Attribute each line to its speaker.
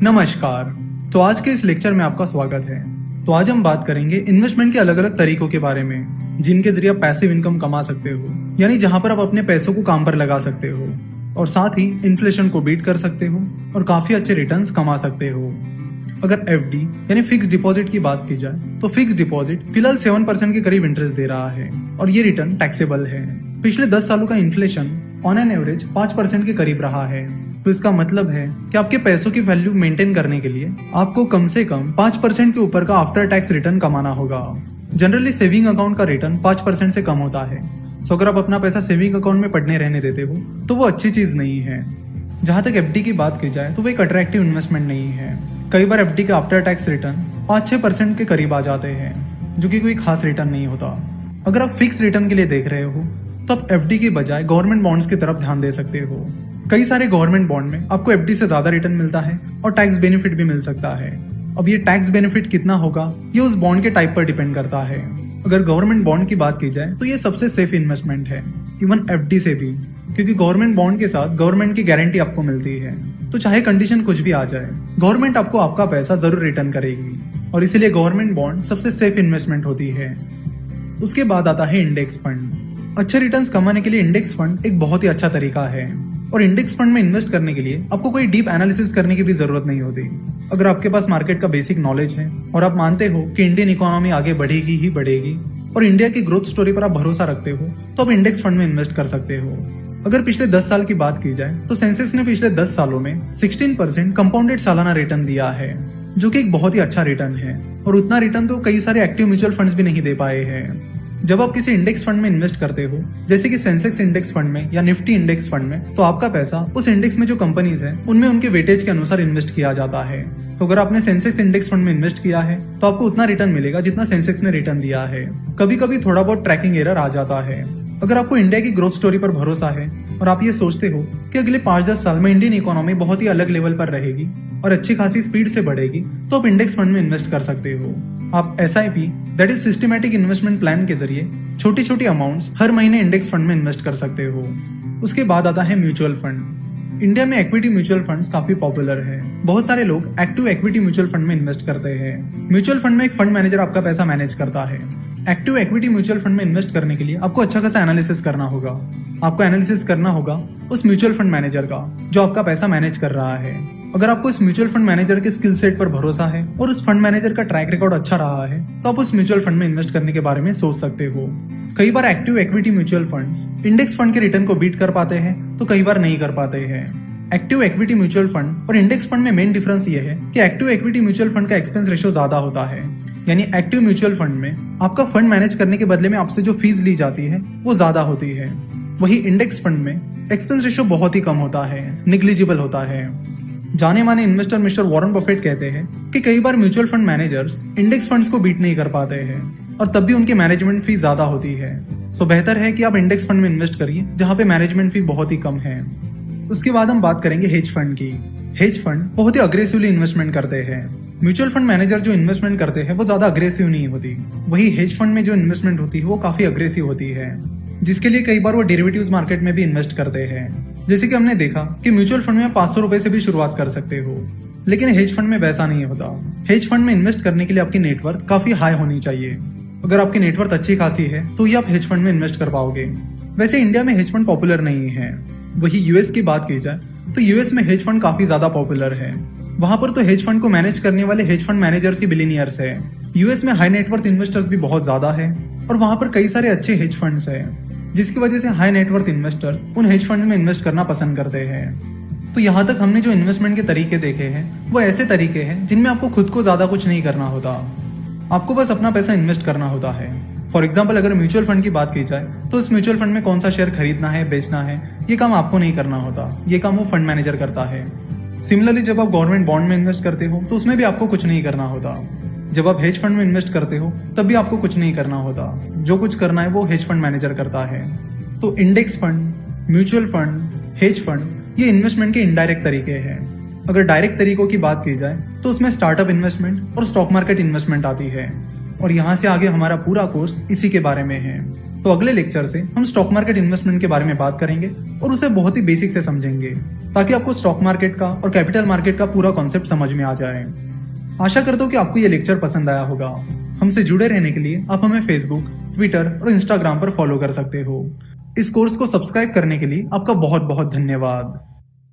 Speaker 1: नमस्कार। तो आज के इस लेक्चर में आपका स्वागत है। तो आज हम बात करेंगे इन्वेस्टमेंट के अलग अलग तरीकों के बारे में, जिनके जरिए आप पैसिव इनकम कमा सकते हो, यानी जहां पर आप अपने पैसों को काम पर लगा सकते हो और साथ ही इन्फ्लेशन को बीट कर सकते हो और काफी अच्छे रिटर्न्स कमा सकते हो। अगर एफडी यानी फिक्स डिपॉजिट की बात की जाए तो फिक्स डिपॉजिट फिलहाल 7% के करीब इंटरेस्ट दे रहा है और ये रिटर्न टैक्सेबल है। पिछले 10 सालों का इन्फ्लेशन ऑन एन एवरेज 5% के करीब रहा है। तो इसका मतलब है कि आपके पैसों की वैल्यू मेंटेन करने के लिए आपको कम से कम 5% के ऊपर का आफ्टर टैक्स रिटर्न कमाना होगा। जनरली सेविंग अकाउंट का रिटर्न 5% से कम होता है। सो अगर आप अपना पैसा सेविंग अकाउंट में पड़ने रहने देते हो तो वो अच्छी चीज नहीं है। जहां तक एफडी की बात की जाए तो वो एक अट्रैक्टिव इन्वेस्टमेंट नहीं है। कई बार एफडी के आफ्टर टैक्स रिटर्न 5-6% के करीब आ जाते हैं, जो कि कोई खास रिटर्न नहीं होता। अगर आप फिक्स रिटर्न के लिए देख रहे हो तो आप एफडी के बजाय गवर्नमेंट बॉन्ड्स की तरफ ध्यान दे सकते हो। कई सारे गवर्नमेंट बॉन्ड में आपको एफडी से ज्यादा रिटर्न मिलता है और टैक्स बेनिफिट भी मिल सकता है। अब ये टैक्स बेनिफिट कितना होगा ये उस बॉन्ड के टाइप पर डिपेंड करता है। अगर गवर्नमेंट बॉन्ड की बात की जाए तो ये सबसे सेफ इन्वेस्टमेंट है, इवन एफडी से भी, क्योंकि गवर्नमेंट बॉन्ड के साथ गवर्नमेंट की गारंटी आपको मिलती है। तो चाहे कंडीशन कुछ भी आ जाए, गवर्नमेंट आपको आपका पैसा जरूर रिटर्न करेगी और इसीलिए गवर्नमेंट बॉन्ड सबसे सेफ इन्वेस्टमेंट होती है। उसके बाद आता है इंडेक्स फंड। अच्छे रिटर्न्स कमाने के लिए इंडेक्स फंड एक बहुत ही अच्छा तरीका है और इंडेक्स फंड में इन्वेस्ट करने के लिए आपको कोई डीप एनालिसिस करने की भी जरूरत नहीं होती। अगर आपके पास मार्केट का बेसिक नॉलेज है और आप मानते हो कि इंडियन इकोनॉमी आगे बढ़ेगी ही बढ़ेगी और इंडिया की ग्रोथ स्टोरी पर आप भरोसा रखते हो, तो आप इंडेक्स फंड में इन्वेस्ट कर सकते हो। अगर पिछले 10 साल की बात की जाए तो सेंसेक्स ने पिछले 10 सालों में 16% कंपाउंडेड सालाना रिटर्न दिया है, जो कि एक बहुत ही अच्छा रिटर्न है और उतना रिटर्न तो कई सारे एक्टिव म्यूचुअल फंड्स भी नहीं दे पाए हैं। जब आप किसी इंडेक्स फंड में इन्वेस्ट करते हो, जैसे कि सेंसेक्स इंडेक्स फंड में या निफ्टी इंडेक्स फंड में, तो आपका पैसा उस इंडेक्स में जो कंपनीज है उनमें उनके वेटेज के अनुसार इन्वेस्ट किया जाता है। तो अगर आपने सेंसेक्स इंडेक्स फंड में इन्वेस्ट किया है तो आपको उतना रिटर्न मिलेगा जितना सेंसेक्स ने रिटर्न दिया है। कभी कभी थोड़ा बहुत ट्रैकिंग एरर आ जाता है। अगर आपको इंडिया की ग्रोथ स्टोरी पर भरोसा है और आप ये सोचते हो कि अगले 5-10 साल में इंडियन इकोनॉमी बहुत ही अलग लेवल पर रहेगी और अच्छी खासी स्पीड से बढ़ेगी, तो आप इंडेक्स फंड में इन्वेस्ट कर सकते हो। आप SIP that is systematic investment plan के जरिए छोटी छोटी अमाउंट्स हर महीने इंडेक्स फंड में इन्वेस्ट कर सकते हो। उसके बाद आता है म्यूचुअल फंड। इंडिया में इक्विटी म्यूचुअल फंड्स काफी पॉपुलर है। बहुत सारे लोग एक्टिव इक्विटी म्यूचुअल फंड में इन्वेस्ट करते हैं। म्यूचुअल फंड में एक फंड मैनेजर आपका पैसा मैनेज करता है। एक्टिव इक्विटी म्यूचुअल फंड में इन्वेस्ट करने के लिए आपको अच्छा खासा एनालिसिस करना होगा। आपको एनालिसिस करना होगा उस म्यूचुअल फंड मैनेजर का जो आपका पैसा मैनेज कर रहा है। अगर आपको इस म्यूचुअल फंड मैनेजर के स्किल सेट पर भरोसा है और उस फंड मैनेजर का ट्रैक रिकॉर्ड अच्छा रहा है, तो आप उस म्यूचुअल फंड में इन्वेस्ट करने के बारे में सोच सकते हो। कई बार active equity mutual funds index fund के रिटर्न को बीट कर पाते हैं तो कई बार नहीं कर पाते हैं। एक्टिव इक्विटी म्यूचुअल फंड और इंडेक्स फंड में मेन डिफरेंस ये है कि एक्टिव इक्विटी म्यूचुअल फंड का एक्सपेंस रेशियो ज्यादा होता है, यानी एक्टिव म्यूचुअल फंड में आपका फंड मैनेज करने के बदले में आपसे जो फीस ली जाती है वो ज्यादा होती है। वही इंडेक्स फंड में एक्सपेंस रेशियो बहुत ही कम होता है, निग्लिजिबल होता है। जाने माने इन्वेस्टर मिस्टर वॉरेन बफेट कहते हैं कि कई बार mutual fund managers index funds को बीट नहीं कर पाते हैं और तब भी उनकी मैनेजमेंट फी ज्यादा होती है। सो बेहतर है कि आप इंडेक्स फंड में इन्वेस्ट करिए जहां पे मैनेजमेंट फी बहुत ही कम है। उसके बाद हम बात करेंगे हेज फंड की। हेज फंड बहुत ही अग्रेसिवली इन्वेस्टमेंट करते हैं। म्यूचुअल फंड मैनेजर जो इन्वेस्टमेंट करते हैं वो ज्यादा अग्रेसिव नहीं होती, वही हेज फंड में जो इन्वेस्टमेंट होती है वो काफी अग्रेसिव होती है, जिसके लिए कई बार वो डेरिवेटिव्स मार्केट में भी इन्वेस्ट करते हैं। जैसे कि हमने देखा कि म्यूचुअल फंड में 500 रुपए से भी शुरुआत कर सकते हो, लेकिन हेज फंड में वैसा नहीं होता। हेज फंड में इन्वेस्ट करने के लिए आपकी नेटवर्थ काफी हाई होनी चाहिए। अगर आपकी नेटवर्थ अच्छी खासी है तो ही आप हेज फंड में इन्वेस्ट कर पाओगे। वैसे इंडिया में हेज फंड पॉपुलर नहीं है। वही यूएस की बात की जाए तो यूएस में हेज फंड काफी ज्यादा पॉपुलर है। वहां पर तो हेज फंड को मैनेज करने वाले हेज फंड मैनेजर्स ही बिलियनियर्स है। यूएस में हाई नेटवर्थ इन्वेस्टर्स भी बहुत ज्यादा है और वहां पर कई सारे अच्छे हेज फंड्स है, जिसकी वजह से हाई नेटवर्थ इन्वेस्टर्स उन हेज फंड में इन्वेस्ट करना पसंद करते हैं। तो यहाँ तक हमने जो इन्वेस्टमेंट के तरीके देखे हैं वो ऐसे तरीके हैं जिनमें आपको खुद को ज्यादा कुछ नहीं करना होता, आपको बस अपना पैसा इन्वेस्ट करना होता है। फॉर एग्जाम्पल अगर म्यूचुअल फंड की बात की जाए तो उस म्यूचुअल फंड में कौन सा शेयर खरीदना है, बेचना है, ये काम आपको नहीं करना होता, ये काम वो फंड मैनेजर करता है। सिमिलरली जब आप गवर्नमेंट बॉन्ड में इन्वेस्ट करते हो तो उसमें भी आपको कुछ नहीं करना होता। जब आप हेज फंड में इन्वेस्ट करते हो तब भी आपको कुछ नहीं करना होता, जो कुछ करना है वो हेज फंड मैनेजर करता है। तो index fund, mutual fund, hedge fund ये इन्वेस्टमेंट के इनडायरेक्ट तरीके हैं। अगर डायरेक्ट तरीकों की बात की जाए तो उसमें स्टार्टअप इन्वेस्टमेंट और स्टॉक मार्केट इन्वेस्टमेंट आती है और यहाँ से आगे हमारा पूरा कोर्स इसी के बारे में है। तो अगले लेक्चर से हम स्टॉक मार्केट इन्वेस्टमेंट के बारे में बात करेंगे और उसे बहुत ही बेसिक से समझेंगे ताकि आपको स्टॉक मार्केट का और कैपिटल मार्केट का पूरा कॉन्सेप्ट समझ में आ जाए। आशा करता हूँ कि आपको ये लेक्चर पसंद आया होगा। हमसे जुड़े रहने के लिए आप हमें फेसबुक, ट्विटर और इंस्टाग्राम पर फॉलो कर सकते हो। इस कोर्स को सब्सक्राइब करने के लिए आपका बहुत बहुत धन्यवाद।